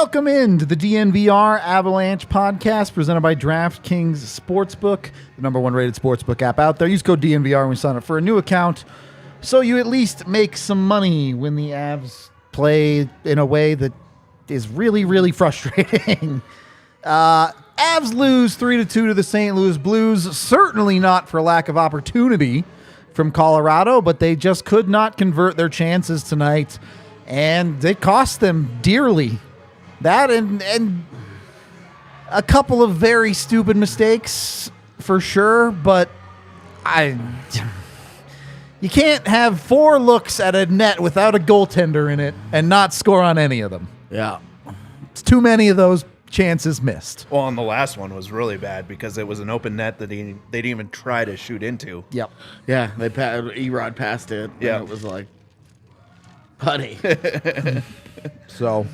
Welcome into the DNVR Avalanche podcast presented by DraftKings Sportsbook, the number one rated sportsbook app out there. Use code DNVR when you sign up for a new account so you at least make some money when the Avs play in a way that is really, really frustrating. Avs lose 3-2 to the St. Louis Blues, certainly not for lack of opportunity from Colorado, but they just could not convert their chances tonight, and it cost them dearly. That and a couple of very stupid mistakes for sure, but you can't have 4 looks at a net without a goaltender in it and not score on any of them. Yeah. It's too many of those chances missed. Well, and the last one was really bad because it was an open net that they didn't even try to shoot into. Yep. Yeah, Erod passed it. Yeah. And it was like, buddy. So,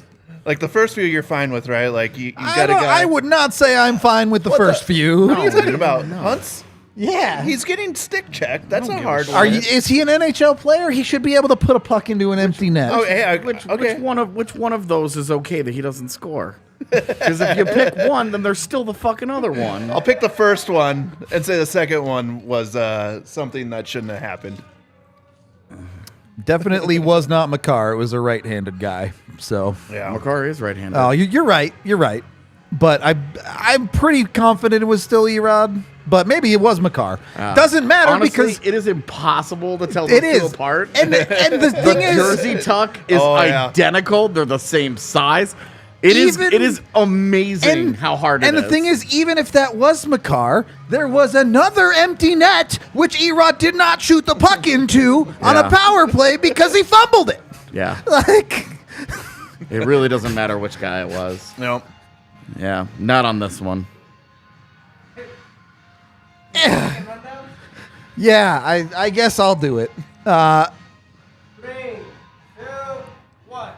like the first few you're fine with, right? Like you got a I guy. would not say I'm fine with the first few. What are you talking about? Hunts? Yeah. He's getting stick checked. That's a hard one. Is he an NHL player? He should be able to put a puck into an empty net. Oh, hey, Which okay. which one of those is okay that he doesn't score? Because if you pick one, then there's still the fucking other one. I'll pick the first one and say the second one was something that shouldn't have happened. Definitely was not Makar. It was a right-handed guy. So, Yeah. Makar is right-handed. oh, you're right. You're right. But I'm pretty confident it was still Erod. But maybe it was Makar. Doesn't matter Honestly, because it is impossible to tell it those two is apart. And the thing is, Jersey tuck is yeah. identical. They're the same size. It is amazing how hard it is. And the thing is, even if that was Makar, there was another empty net which Erod did not shoot the puck into on a power play because he fumbled it. Yeah. Like, It really doesn't matter which guy it was. No. Yeah, not on this one. yeah, I guess I'll do it. 3, 2, 1.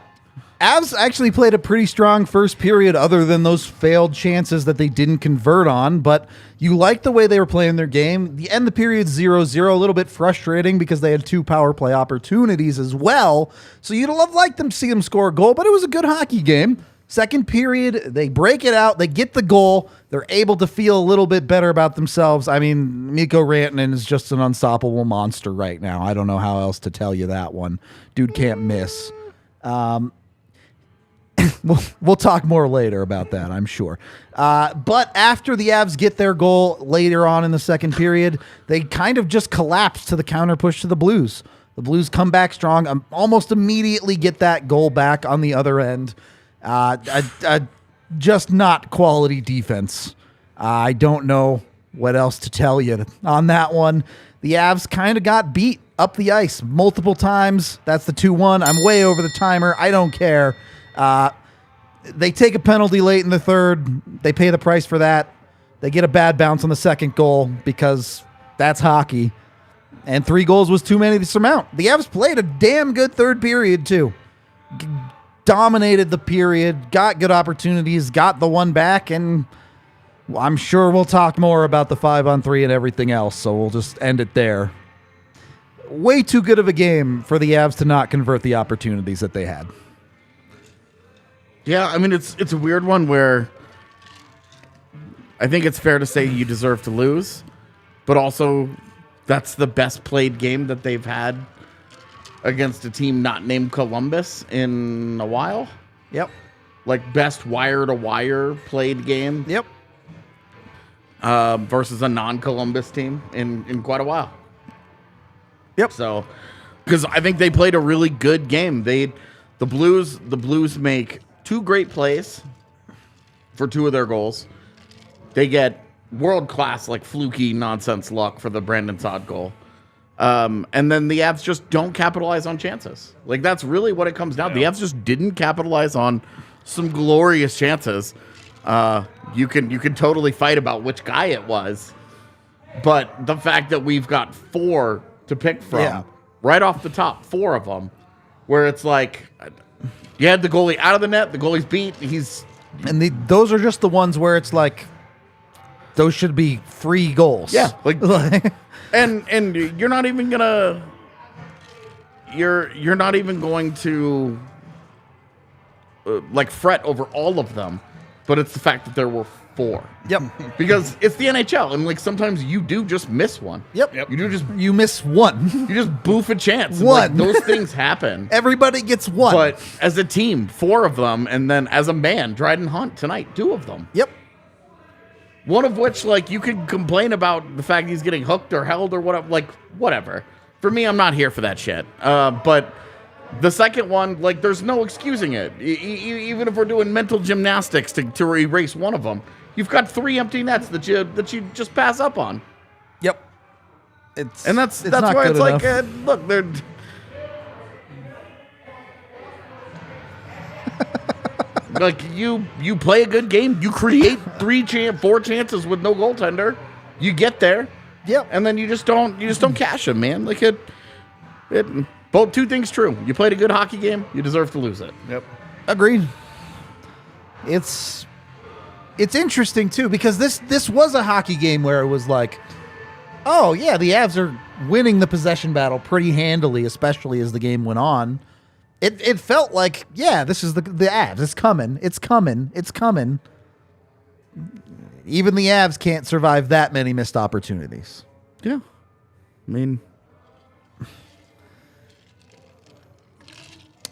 Avs actually played a pretty strong first period other than those failed chances that they didn't convert on, but you like the way they were playing their game. The end of the period 0-0, a little bit frustrating because they had 2 power play opportunities as well, so you'd have liked them to see them score a goal, but it was a good hockey game. Second period, they break it out, they get the goal, they're able to feel a little bit better about themselves. I mean, Mikko Rantanen is just an unstoppable monster right now. I don't know how else to tell you that one. Dude can't miss. We'll talk more later about that, I'm sure. But after the Avs get their goal later on in the second period, they kind of just collapse to the counter push to the Blues. The Blues come back strong, almost immediately get that goal back on the other end. Just not quality defense. I don't know what else to tell you on that one. The Avs kind of got beat up the ice multiple times. That's the 2-1. I'm way over the timer. I don't care. They take a penalty late in the third. They pay the price for that. They get a bad bounce on the second goal because that's hockey. And 3 goals was too many to surmount. The Avs played a damn good third period, too. Dominated the period, got good opportunities, got the one back, and I'm sure we'll talk more about the 5-on-3 and everything else, so we'll just end it there. Way too good of a game for the Avs to not convert the opportunities that they had. Yeah, I mean, it's a weird one where I think it's fair to say you deserve to lose, but also that's the best played game that they've had against a team not named Columbus in a while. Yep. Like best wire-to-wire played game. Yep. Versus a non-Columbus team in quite a while. Yep. So, because I think they played a really good game. The Blues make 2 great plays for 2 of their goals. They get world-class, like fluky nonsense luck for the Brandon Saad goal. And then the Avs just don't capitalize on chances. Like, that's really what it comes down to. The Avs just didn't capitalize on some glorious chances. You can totally fight about which guy it was. But the fact that we've got 4 to pick from, right off the top, 4 of them, where it's like, you had the goalie out of the net, the goalie's beat, And those are just the ones where it's like, those should be free goals. Yeah, like... And you're not even you're not even going to fret over all of them, but it's the fact that there were 4. Yep. Because it's the NHL, and like sometimes you do just miss one. Yep. You miss one. you just boof a chance. And, One. like, those things happen. Everybody gets one. But as a team, 4 of them, and then as a man, Dryden Hunt tonight, 2 of them. Yep. One of which, like, you could complain about the fact he's getting hooked or held or whatever. Like, whatever. For me, I'm not here for that shit. But the second one, like, there's no excusing it. Even if we're doing mental gymnastics to erase one of them, you've got 3 empty nets that you just pass up on. Yep. That's not why good it's like, enough. look, they're. Like, you play a good game, you create 4 chances with no goaltender, you get there, Yep. and then you just don't cash them, man. Like both 2 things true. You played a good hockey game, you deserve to lose it. Yep. Agreed. It's interesting too because this was a hockey game where it was like, oh yeah, the Avs are winning the possession battle pretty handily, especially as the game went on. It felt like, yeah, this is the Avs. It's coming. It's coming. It's coming. Even the Avs can't survive that many missed opportunities. Yeah. I mean,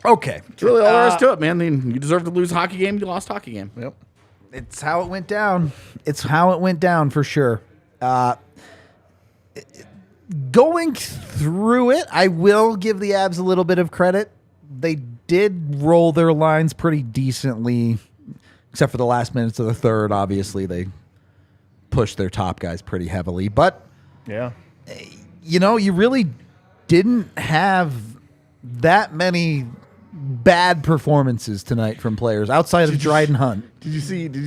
okay. it's really all there is to it, man. I mean, you deserve to lose a hockey game, you lost a hockey game. Yep. It's how it went down. It's how it went down for sure. Going through it, I will give the Avs a little bit of credit. They did roll their lines pretty decently, except for the last minutes of the third. Obviously, they pushed their top guys pretty heavily. But, Yeah. you really didn't have that many bad performances tonight from players outside of Dryden Hunt. Did you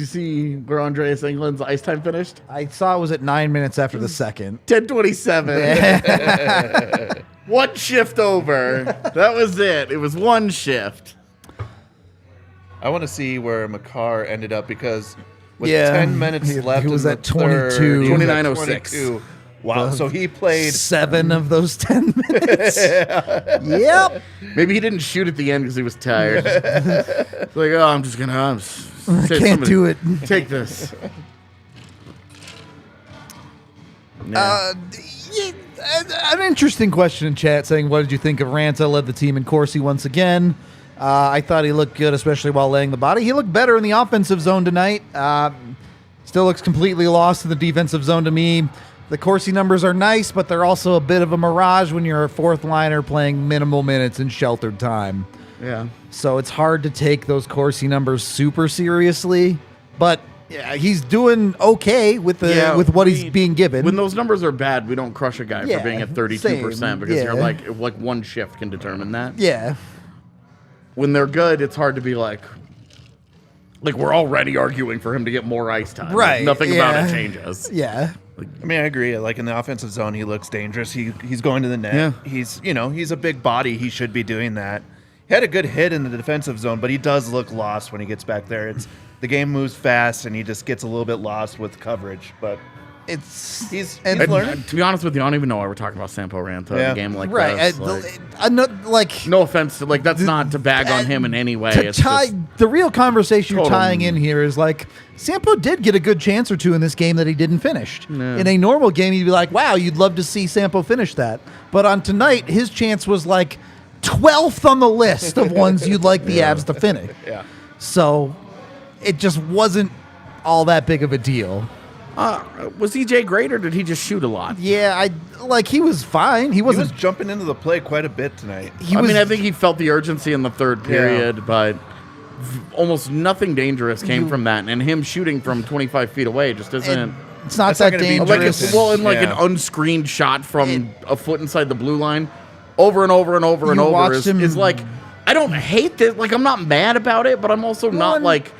see where Andreas Englund's ice time finished? I saw it was at 9 minutes after the second. 10:27. One shift over. That was it. It was one shift. I want to see where Makar ended up because with Yeah, 10 minutes he left, was in at the third, 22. he was at 29:06. 22. Wow. So he played 7 of those 10 minutes. Yep. Maybe he didn't shoot at the end because he was tired. It's like, oh, I'm just gonna. Can't do it. Take this. An interesting question in chat saying, what did you think of Ranta? Led the team in Corsi once again. I thought he looked good, especially while laying the body. He looked better in the offensive zone tonight. Still looks completely lost in the defensive zone to me. The Corsi numbers are nice, but they're also a bit of a mirage when you're a fourth liner playing minimal minutes in sheltered time. Yeah. So it's hard to take those Corsi numbers super seriously. But yeah, he's doing okay with what he's being given. When those numbers are bad, we don't crush a guy Yeah, for being at 32% same, because yeah. you're like one shift can determine that. Yeah. When they're good, it's hard to be like we're already arguing for him to get more ice time. Right, Nothing about yeah. it changes. Yeah. I mean, I agree. Like in the offensive zone, he looks dangerous. He's going to the net. Yeah. He's a big body. He should be doing that. He had a good hit in the defensive zone, but he does look lost when he gets back there. The game moves fast, and he just gets a little bit lost with coverage. But he's learning. To be honest with you, I don't even know why we're talking about Sampo Ranta in Yeah. a game like Right. this. No offense, that's not to bag on him in any way. It's just, The real conversation you're Total- tying in here is like, Sampo did get a good chance or two in this game that he didn't finish. No. In a normal game, you'd be like, wow, you'd love to see Sampo finish that. But on tonight, his chance was like 12th on the list of ones you'd like the Avs to finish. Yeah. So it just wasn't all that big of a deal. was EJ great or did he just shoot a lot? Yeah, he was fine. He He wasn't. was jumping into the play quite a bit tonight. I think he felt the urgency in the third period, but almost nothing dangerous came from that. And him shooting from 25 feet away just isn't. It's not That's not that gonna be dangerous. interesting. an unscreened shot from a foot inside the blue line over and over and over and You over watched him- is like, I don't hate this. Like, I'm not mad about it, but I'm also not like,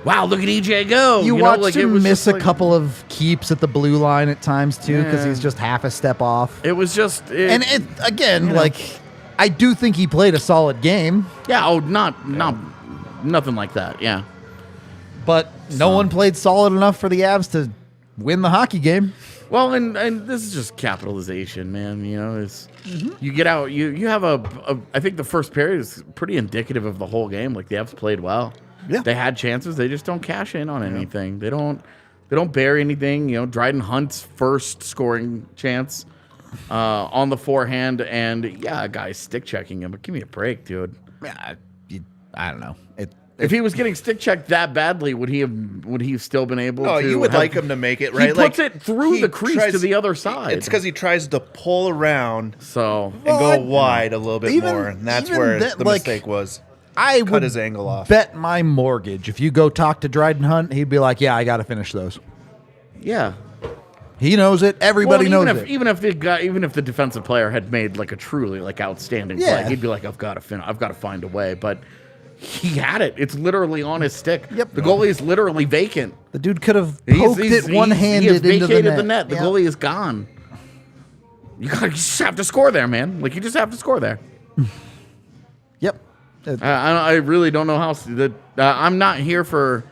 wow, look at EJ go. You know, watched like, him it was miss just a like- couple of keeps at the blue line at times too, because Yeah. he's just half a step off. It was just. And it again, I do think he played a solid game, nothing like that. Yeah. but no one played solid enough for the Avs to win the hockey game. Well, and this is just capitalization, man. You know, it's you get out. You have I think the first period is pretty indicative of the whole game. Like the Avs played well. Yeah. They had chances. They just don't cash in on anything. They don't bury anything. You know, Dryden Hunt's first scoring chance on the forehand, and a guy's stick checking him. But give me a break, dude. I don't know. If he was getting stick checked that badly, would he have still been able to? You would like him to make it, right? He puts it through the crease to the other side. It's because he tries to pull around and go wide a little bit more, and that's where the mistake was. I Cut would his angle off. bet my mortgage. If you go talk to Dryden Hunt, he'd be like, "Yeah, I got to finish those." Yeah. He knows it. Everybody knows it. Even if the defensive player had made like a truly like outstanding play, he'd be like, "I've got to find a way." But he had it. It's literally on his stick. Yep. The goalie is literally vacant. The dude could have poked it one-handed he has into vacated the net. The goalie is gone. You just have to score there, man. Like you just have to score there. Yep. I really don't know how. I'm not here for.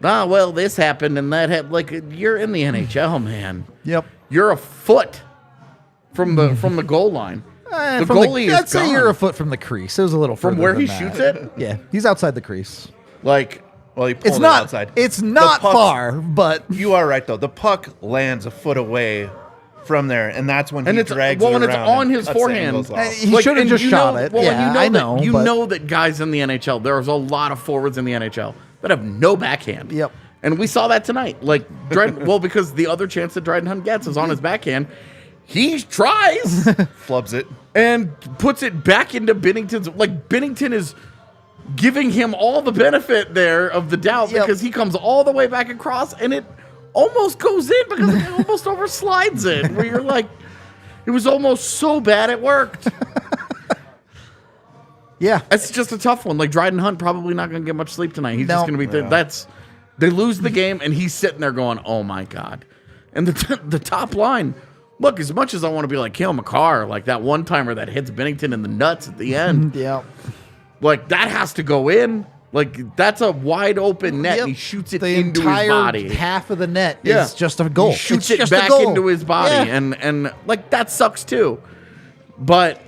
Well, this happened and that happened. Like you're in the NHL, man. Yep. You're a foot from the goal line. The goalie is I'd say gone. you're a foot from the crease. It was a little From further where than he that. shoots it. Yeah, he's outside the crease. Like Well, he pulled It's it not outside. It's The not puck's- far, but You are right though. The puck lands a foot away from there, and that's when and he it's drags it and it's around on and his cuts forehand. angles off. he should have and just you shot know- it. Well, Yeah, and you but- know that guys in the NHL, there's a lot of forwards in the NHL that have no backhand. Yep. And we saw that tonight. Like Dryden, because the other chance that Dryden Hunt gets is on his backhand. He tries Flubs it. and puts it back into Binnington's. Like Binnington is giving him all the benefit there of the doubt because he comes all the way back across and it almost goes in because it almost overslides it. Where you're like, it was almost so bad it worked. yeah, It's just a tough one. Like Dryden Hunt probably not going to get much sleep tonight. He's just No. going to be they lose the game and he's sitting there going, "Oh my god!" And the top line. Look, as much as I want to be like Cale Makar, like that one timer that hits Binnington in the nuts at the end, yeah. like that has to go in. Like that's a wide open net. Yep. And he shoots it The into his entire body. half of the net is just a goal. He shoots It's it just a back goal. into his body, Yeah. and like that sucks too. But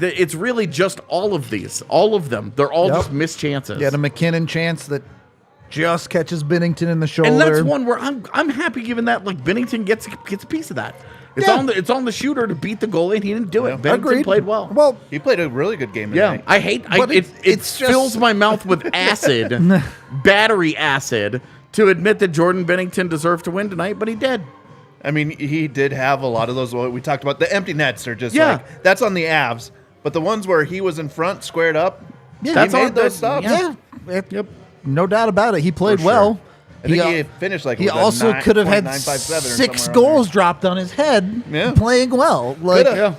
it's really just all of these, all of them. They're all just missed chances. Yeah, the McKinnon chance that just catches Binnington in the shoulder. And that's one where I'm happy given that like Binnington gets a piece of that. It's on the shooter to beat the goalie, and he didn't do it. Binnington Agreed. played well. Well, He played a really good game Yeah, tonight. I hate. But It it's just- fills my mouth with acid, battery acid, to admit that Jordan Binnington deserved to win tonight, but he did. I mean, he did have a lot of those. What we talked about, the empty nets are just Yeah. like that's on the Avs, but the ones where he was in front, squared up, yeah, That's he on made those stops. yeah. Yep. No doubt about it. He played For sure. well. I think he finished like He with a also could have had 9.957 or 6 somewhere around goals dropped on his head. Yeah. Playing well. Like Coulda.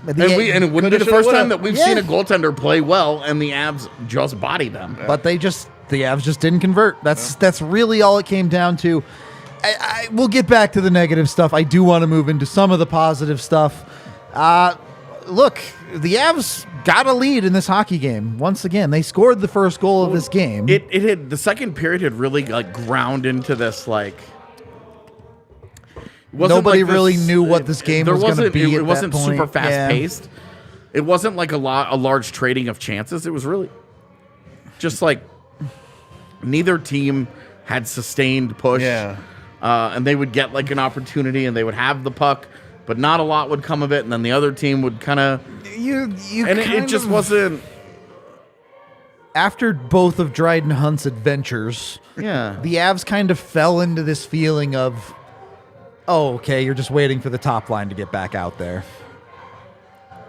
Yeah. the- And it wouldn't be Coulda, the first shoulda, time woulda. that we've Yeah. seen a goaltender play well and the Avs just body them. but the Avs just didn't convert. That's really all it came down to. We'll get back to the negative stuff. I do want to move into some of the positive stuff. Look, the Avs got a lead in this hockey game. Once again, they scored the first goal of this game. It had the second period had really like ground into this like. It wasn't Nobody like really knew what this game there was gonna wasn't- be It at that wasn't point. super fast Yeah. paced. It wasn't like a large trading of chances. It was really just like neither team had sustained push. Yeah. And they would get like an opportunity and they would have the puck, but not a lot would come of it. And then the other team would kind of, you and it just wasn't. After both of Dryden Hunt's adventures, Yeah. the Avs kind of fell into this feeling of, oh, okay, you're just waiting for the top line to get back out there.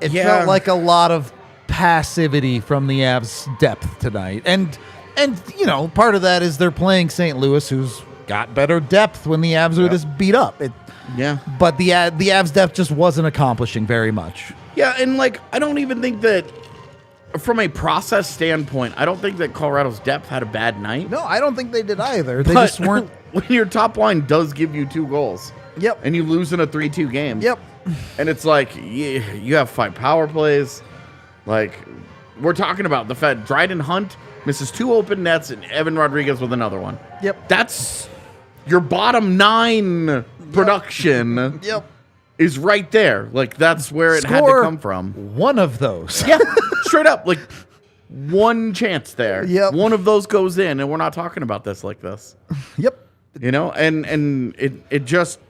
It Yeah. felt like a lot of passivity from the Avs' depth tonight. And you know, part of that is they're playing St. Louis, who's got better depth when the Avs are this beat up. Yeah. But the Avs' depth just wasn't accomplishing very much. Yeah. And like, I don't even think that from a process standpoint, I don't think that Colorado's depth had a bad night. No, I don't think they did either. They But just weren't. when your top line does give you 2 goals. Yep. And you lose in a 3-2 game. Yep. And it's like, you have 5 power plays. Like, we're talking about the Dryden Hunt misses 2 open nets and Evan Rodriguez with another one. Yep. That's your bottom 9 production Yep. is right there. Like, that's where it had to Score come from. one of those. Yeah, straight up. Like, one chance there. Yep. One of those goes in, and we're not talking about this like this. Yep. You know? And it just,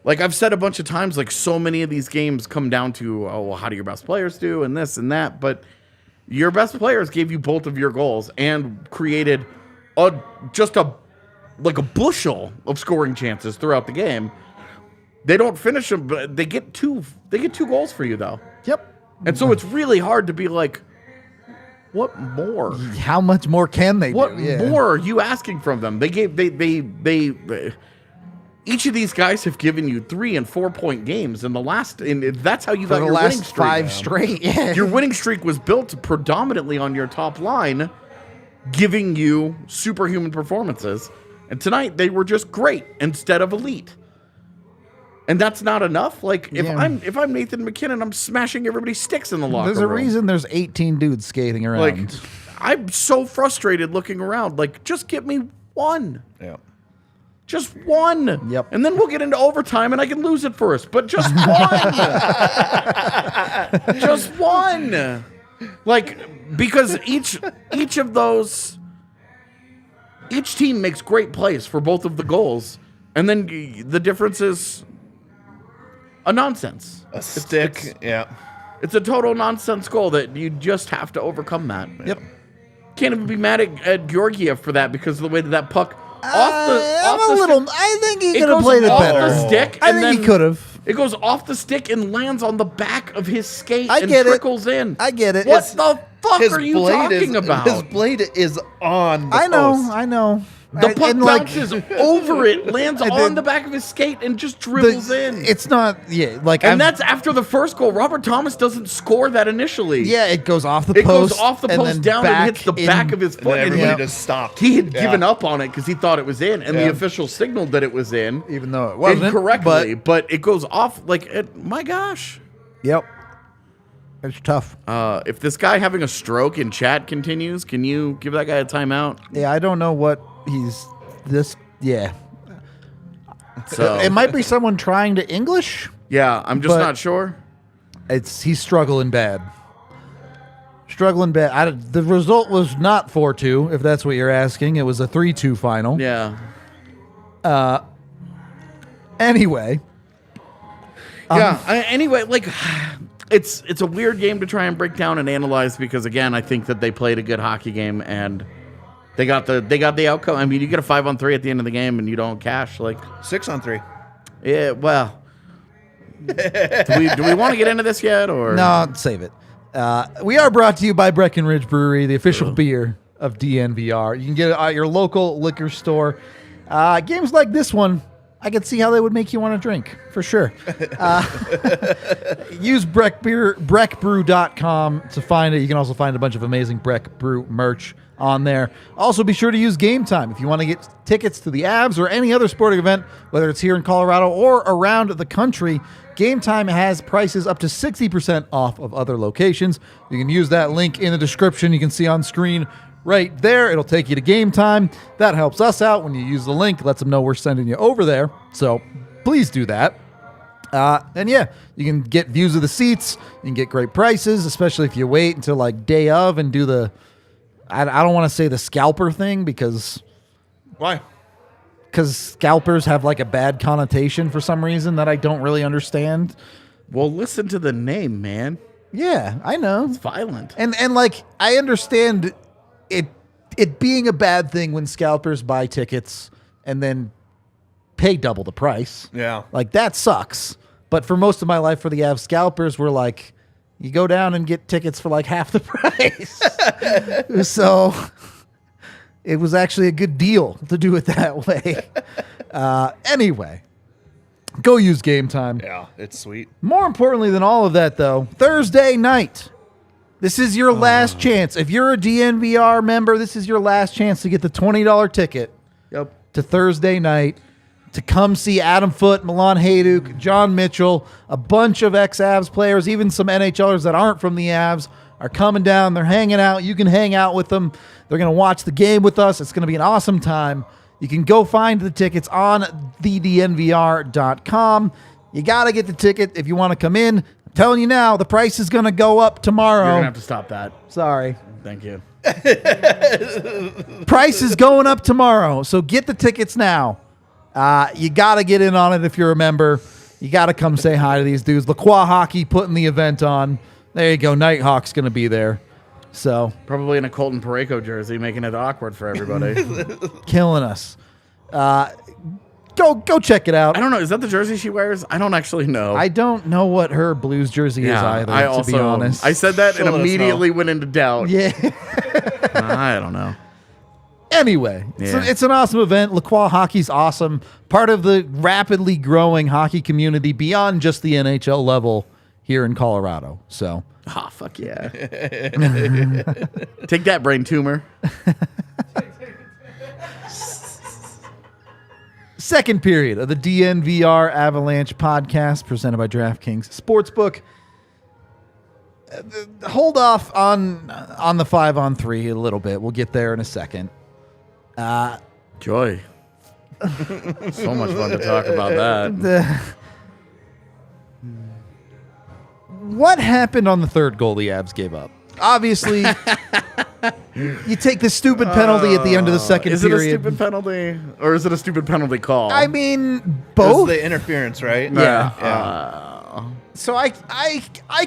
like I've said a bunch of times, like, so many of these games come down to, oh, well, how do your best players do, and this and that. But your best players gave you both of your goals and created a bushel of scoring chances throughout the game. They don't finish them, but they get two goals for you, though. Yep. And so it's really hard to be like, what more? How much more can they What do? Yeah. more are you asking from them? They each of these guys have given you 3 and 4 point games in the last, and that's how you got For the your winning last streak. 5 straight. Yeah. Your winning streak was built predominantly on your top line, giving you superhuman performances. And tonight they were just great instead of elite. And that's not enough. Like, if Yeah. I'm Nathan McKinnon, I'm smashing everybody's sticks in the locker There's a room. reason there's 18 dudes skating around. Like, I'm so frustrated looking around. Like, just give me one. Yeah. Just one. Yep. And then we'll get into overtime and I can lose it first. But just one. Just one. Like, because each of those, each team makes great plays for both of the goals. And then the difference is a nonsense. A stick. Yeah. It's a total nonsense goal that you just have to overcome that. Yep. Can't even be mad at Georgiev for that because of the way that puck I think he it could have goes played it off better. the stick. I and think he then could have. It goes off the stick and lands on the back of his skate I and get it. trickles in. I get it. What It's- the fuck are you talking about? His blade is on the I know. post. I know. The puck And, like, bounces over it, lands And on then the back of his skate, and just dribbles in. It's not. Yeah. Like. And that's after the first goal. Robert Thomas doesn't score that initially. Yeah. It goes off the It post. goes off the and post then down and back hits the in- back of his And foot. then And everybody he, just stopped. he had Yeah. given up on it because he thought it was in, and the Yeah. official signaled that it was in. even though it wasn't Incorrectly, but it goes off like my gosh. Yep. It's tough. If this guy having a stroke in chat continues, can you give that guy a timeout? Yeah. I don't know what he's. This. Yeah. So It might be someone trying to English. yeah, I'm just but- not sure. He's struggling bad. Struggling bad. The result was not 4-2, if that's what you're asking. It was a 3-2 final. Yeah. Anyway, Anyway, like it's a weird game to try and break down and analyze because again, I think that they played a good hockey game and they got the outcome. I mean, you get a 5-on-3 at the end of the game and you don't cash. Like 6-on-3. yeah, well. do we want to get into this yet or no, save it. We are brought to you by Breckenridge Brewery, the official beer of DNVR. You can get it at your local liquor store. Games like this one, I can see how they would make you want to drink, for sure. Use breckbrew.com to find it. You can also find a bunch of amazing Breck Brew merch on there. Also, be sure to use Game Time if you want to get tickets to the Avs or any other sporting event, whether it's here in Colorado or around the country. Game Time has prices up to 60% off of other locations. You can use that link in the description you can see on screen right there. It'll take you to Game Time. That helps us out when you use the link. Lets them know we're sending you over there. So please do that. And yeah, you can get views of the seats. You can get great prices, especially if you wait until like day of and do the, I don't want to say the scalper thing because Why? scalpers have like a bad connotation for some reason that I don't really understand. Well, listen to the name, man. Yeah, I know. It's violent. And like I understand it being a bad thing when scalpers buy tickets and then pay double the price. Yeah. Like that sucks. But for most of my life for the Avs scalpers, we're like, you go down and get tickets for like half the price. So it was actually a good deal to do it that way. Anyway, go use Game Time. Yeah, it's sweet. More importantly than all of that, though, Thursday night. This is your last chance. If you're a DNVR member, this is your last chance to get the $20 ticket Yep. to Thursday night to come see Adam Foote, Milan Hajduk, John Mitchell, a bunch of ex-Avs players, even some NHLers that aren't from the Avs are coming down. They're hanging out. You can hang out with them. They're going to watch the game with us. It's going to be an awesome time. You can go find the tickets on thednvr.com. You got to get the ticket if you want to come in. I'm telling you now, the price is going to go up tomorrow. You're going to have to stop that. Sorry. Thank you. Price is going up tomorrow, so get the tickets now. You got to get in on it if you're a member. You got to come say hi to these dudes. Lacroix Hockey putting the event on. There you go. Nighthawk's going to be there. So Probably in a Colton Parayko jersey, making it awkward for everybody. killing us. Go check it out. I don't know. Is that the jersey she wears? I don't actually know. I don't know what her Blues jersey is either, to be honest. I said that and Let us immediately went into doubt. Yeah. I don't know. Anyway, Yeah. it's an awesome event. Lacroix Hockey's awesome. Part of the rapidly growing hockey community beyond just the NHL level here in Colorado. So, Oh, fuck yeah. Take that, brain tumor. second period of the DNVR Avalanche podcast presented by DraftKings Sportsbook. Hold off on the 5-on-3 a little bit. We'll get there in a second. Joy. So much fun to talk about that. What happened on the third goal the Avs gave up? Obviously, you take the stupid penalty at the end of the second Is period. it a stupid penalty? Or is it a stupid penalty call? I mean, It was both. the interference, right? Yeah. So I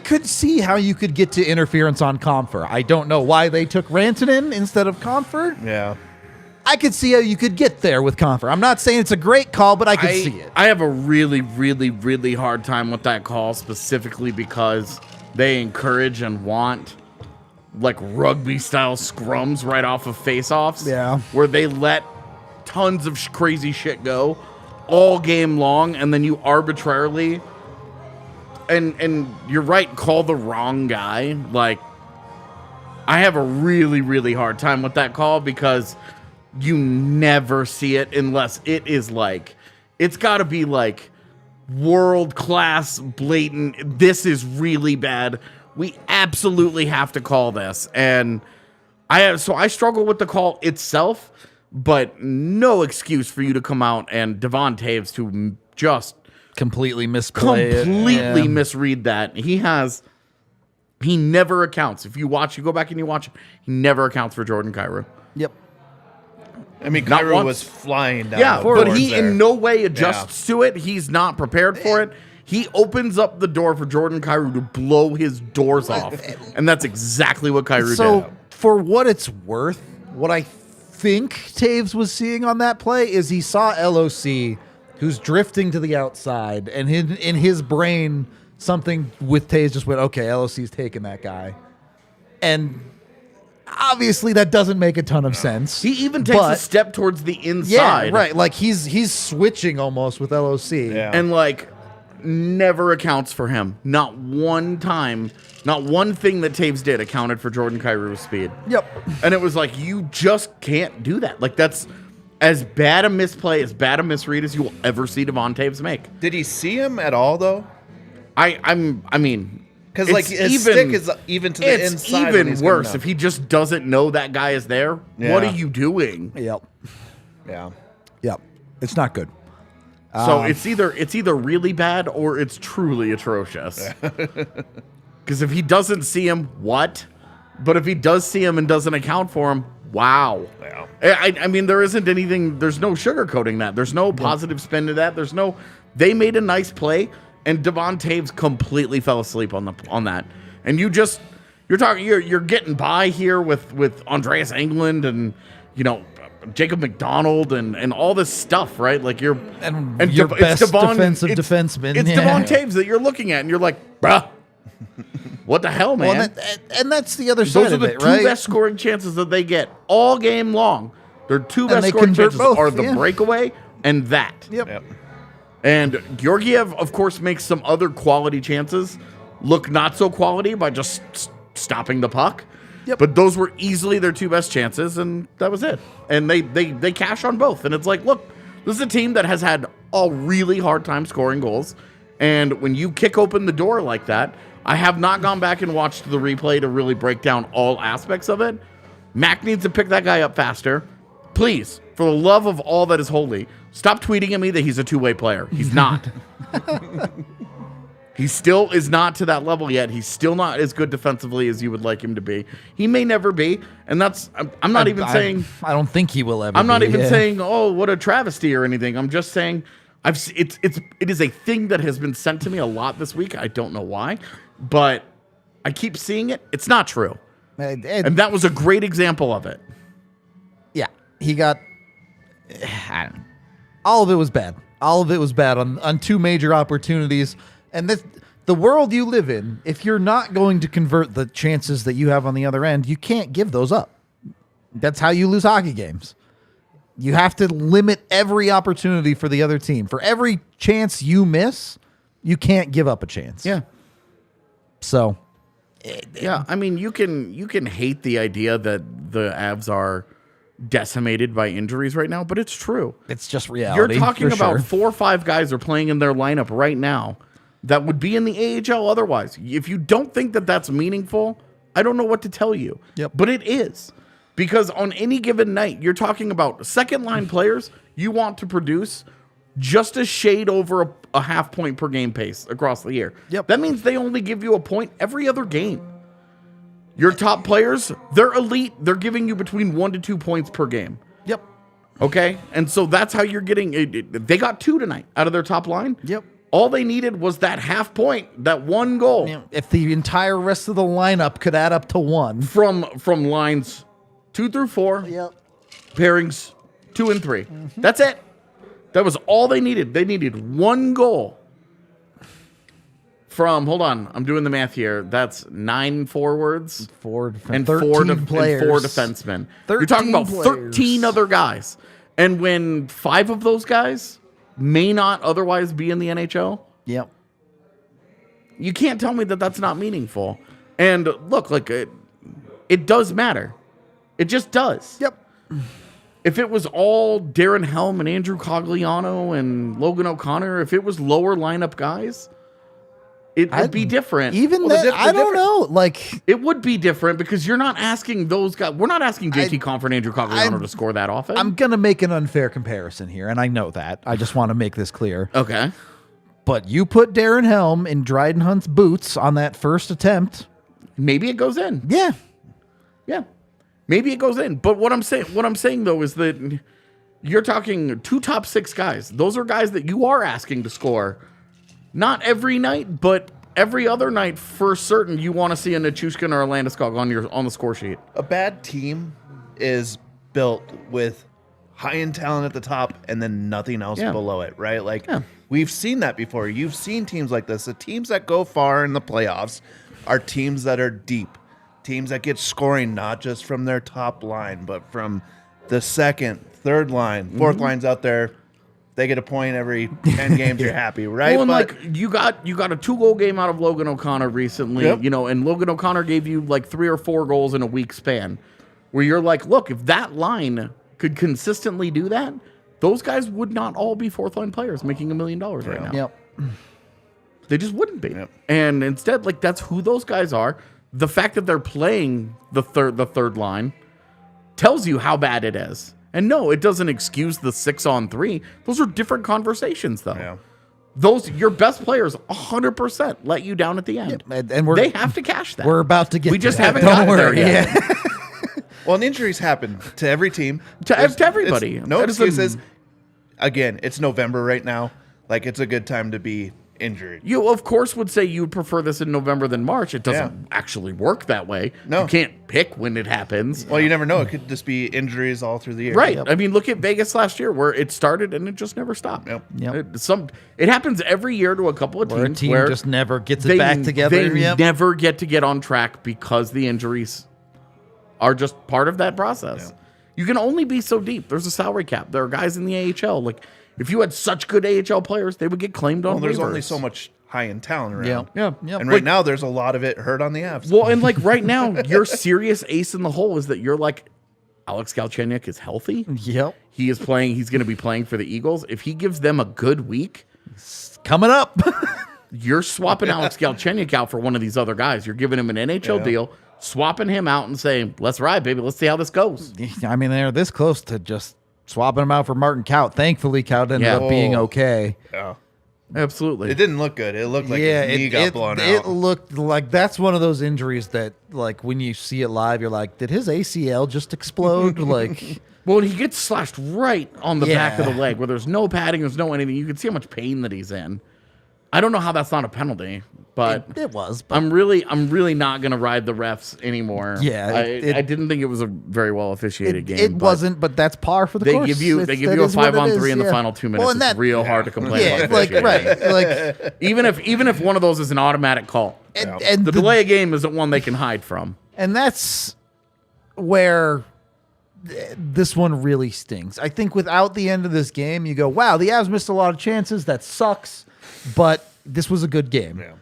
could see how you could get to interference on Comfer. I don't know why they took Rantanen instead of Comfer. Yeah. I could see how you could get there with Comfer. I'm not saying it's a great call, but I could see it. I have a really, really, really hard time with that call, specifically because they encourage and want like rugby-style scrums right off of face-offs. Yeah. Where they let tons of crazy shit go all game long, and then you arbitrarily, and you're right, call the wrong guy. Like, I have a really, really hard time with that call because you never see it unless it is like, it's got to be like world-class, blatant, this is really bad. We absolutely have to call this. And I struggle with the call itself, but no excuse for you to come out and Devon Taves to just Completely misplay it. completely Yeah. misread that. He never accounts. If you go back and you watch it, he never accounts for Jordan Kyrou. Yep. I mean, Not Kyrou once. was flying down. Yeah, but towards he there. in no way adjusts to it. He's not prepared for it. He opens up the door for Jordan Kyrou to blow his doors off. And that's exactly what Kyrou So, did. for what it's worth, what I think Taves was seeing on that play is he saw LOC, who's drifting to the outside, and in his brain, something with Taves just went, okay, LOC's taking that guy. And obviously that doesn't make a ton of sense. He even takes a but- step towards the Yeah, inside. right. Like he's switching almost with LOC. Yeah. And like never accounts for him. Not one time, not one thing that Taves did accounted for Jordan Kyrou's speed. Yep. And it was like, you just can't do that. Like, that's as bad a misplay, as bad a misread as you will ever see Devon Taves make. Did he see him at all, though? I mean, Because like his stick is even to the it's inside. when even he's worse coming if he just doesn't know that guy is there. Yeah. What are you doing? Yep. up. Yeah. Yep. It's not good. So it's either really bad or it's truly atrocious. Because if he doesn't see him, what? But if he does see him and doesn't account for him, wow. Yeah. I mean, there isn't anything. There's no sugarcoating that. There's no positive spin to that. There's no. They made a nice play, and Devon Taves completely fell asleep on that. And you're getting by here with Andreas Englund and Jacob McDonald and all this stuff, right? Like your best defensive defenseman. It's Yeah. Devon Taves that you're looking at, and you're like, bruh, what the hell, man? Well, and that's the other side Those are of the it, two right? best scoring chances that they get all game long. Their two And best they scoring convert chances both, are the yeah. breakaway and that. Yep. Yep. And Georgiev, of course, makes some other quality chances look not so quality by just stopping the puck. Yep. But those were easily their two best chances, and that was it. And they cash on both. And it's like, look, this is a team that has had a really hard time scoring goals. And when you kick open the door like that, I have not gone back and watched the replay to really break down all aspects of it. Mac needs to pick that guy up faster. Please, for the love of all that is holy, stop tweeting at me that he's a two-way player. He's not. He still is not to that level yet. He's still not as good defensively as you would like him to be. He may never be, and that's. I'm not even saying. I don't think he will ever. I'm not be, even yeah. saying, oh, what a travesty or anything. I'm just saying, it is a thing that has been sent to me a lot this week. I don't know why, but I keep seeing it. It's not true, and that was a great example of it. Yeah, he got. I don't know. All of it was bad. All of it was bad on two major opportunities. And the world you live in, if you're not going to convert the chances that you have on the other end, you can't give those up. That's how you lose hockey games. You have to limit every opportunity for the other team. For every chance you miss, you can't give up a chance. Yeah. So, yeah, I mean, you can hate the idea that the Avs are decimated by injuries right now, but it's true. it's just reality. You're talking for about sure. 4 or 5 guys are playing in their lineup right now that would be in the AHL otherwise. If you don't think that that's meaningful, I don't know what to tell you. Yep. But it is. Because on any given night, you're talking about second-line players you want to produce just a shade over a half point per game pace across the year. Yep. That means they only give you a point every other game. Your top players, they're elite. They're giving you between 1 to 2 points per game. Yep. Okay? And so that's how you're getting it. They got 2 tonight out of their top line. Yep. All they needed was that half point, that one goal If the entire rest of the lineup could add up to 1. from lines 2 through 4, Yep. pairings 2 and 3. That's it. That was all they needed. They needed one goal from, hold on, I'm doing the math here. That's 9 forwards and 13 players. 4 defensemen. You're talking 13 about players. 13 other guys. And when 5 of those guys may not otherwise be in the NHL, Yep. you can't tell me that that's not meaningful. And look, like it does matter. It just does. Yep. If it was all Darren Helm and Andrew Cogliano and Logan O'Connor, if it was lower lineup guys, it would be different. Even Well, that, I don't know. Like, it would be different because you're not asking those guys. We're not asking JT Compher and Andrew Cogliano to score that often. I'm going to make an unfair comparison here, and I know that. I just want to make this clear. Okay. But you put Darren Helm in Dryden Hunt's boots on that first attempt. Maybe it goes in. Yeah. Yeah. Maybe it goes in. But what I'm saying though is that you're talking 2 top 6 guys. Those are guys that you are asking to score. Not every night, but every other night for certain. You want to see a Nichushkin or a Landeskog on the score sheet. A bad team is built with high-end talent at the top and then nothing else below it, right? Like, we've seen that before. You've seen teams like this. The teams that go far in the playoffs are teams that are deep. Teams that get scoring not just from their top line, but from the second, third line, fourth lines out there. They get a point every 10 games. You're happy, right? Well, and like you got a 2-goal game out of Logan O'Connor recently, and Logan O'Connor gave you like 3 or 4 goals in a week span, where you're like, look, if that line could consistently do that, those guys would not all be 4th-line players making $1 million right now. Yep. They just wouldn't be. And instead, like, that's who those guys are. The fact that they're playing the third line tells you how bad it is. And no, it doesn't excuse the 6-on-3. Those are different conversations, though. Yeah. Those, your best players 100% let you down at the end. And they have to cash that. We're about to get We just to that. haven't Don't gotten there worry. yet. Yeah. Well, and injuries happen to every team. To everybody. No That is a- excuses. Again, it's November right now. Like, it's a good time to be injured. You, of course, would say you would prefer this in November than March. It doesn't actually work that way. No. You can't pick when it happens. Well, you never know. It could just be injuries all through the year. Right. I mean, look at Vegas last year where it started and it just never stopped. Yep. It happens every year to a couple of Where a teams team where just never gets it back together. They never get on track because the injuries are just part of that process. Yeah. You can only be so deep. There's a salary cap. There are guys in the AHL. Like, if you had such good AHL players, they would get claimed on Well, there's waivers. only so much high-end talent around. Yeah. And right now, there's a lot of it hurt on the Avs. Well, and like right now, your serious ace in the hole is that you're like, Alex Galchenyuk is healthy. Yep. He is playing. He's going to be playing for the Eagles. If he gives them a good week, Coming up. you're swapping Alex Galchenyuk out for one of these other guys. You're giving him an NHL deal, swapping him out and saying, let's ride, baby. Let's see how this goes. I mean, they're this close to just swapping him out for Martin Kaut. Thankfully, Kaut ended up being okay. Yeah. Absolutely. It didn't look good. It looked like his knee got blown out. It looked like that's one of those injuries that, like, when you see it live, you're like, did his ACL just explode? Like, well, he gets slashed right on the back of the Yeah. leg where there's no padding, there's no anything. You can see how much pain that he's in. I don't know how that's not a penalty, but it was. But I'm really not going to ride the refs anymore. Yeah, I didn't think it was a very well officiated game. it but wasn't, but that's par for the They course. give you That a is what it 5-on-3 is, in the yeah. final 2 minutes. Well, and It's real hard to complain Yeah, about. like officiating. right, like even if one of those is an automatic call, and the delay of game isn't one they can hide from. And that's where this one really stings. I think without the end of this game, you go, wow, the Avs missed a lot of chances. That sucks. But this was a good game. Yeah.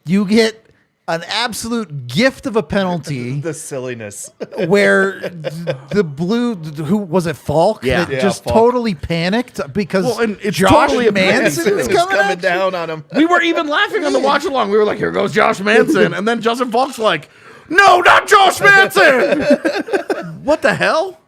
You get an absolute gift of a penalty The silliness. where the Blue, who was it, Falk? Yeah. That Yeah, just Falk. totally panicked because Well, and it's Josh totally a Manson was It's coming at you. down on him. We were even laughing on the watch along. We were like, here goes Josh Manson. And then Justin Falk's like, no, not Josh Manson. What the hell?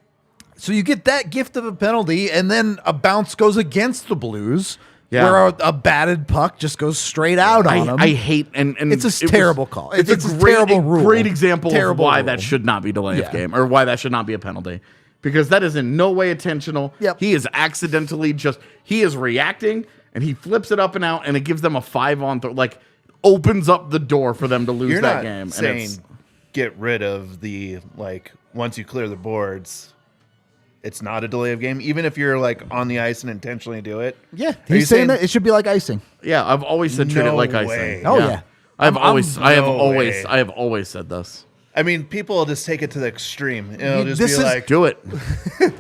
So you get that gift of a penalty, and then a bounce goes against the Blues, Yeah. where a batted puck just goes straight out on them. I hate and It's a it terrible call. It's It's a a great, terrible rule. great example Terrible of why rule. that should not be delay of Yeah. game or why that should not be a penalty. Because that is in no way intentional. Yep. He is accidentally he is reacting and he flips it up and out and it gives them a 5-on-3. Like, opens up the door for them to lose You're that not game. And saying it's, get rid of the, like, once you clear the boards, it's not a delay of game, even if you're, like, on the ice and intentionally do it. Yeah, Are you he's saying saying- that it should be like icing. yeah, I've always said treat it No like way. icing. Oh, yeah. I have no way. always said this. I mean, people will just take it to the extreme. It'll just This be is- like, Do it.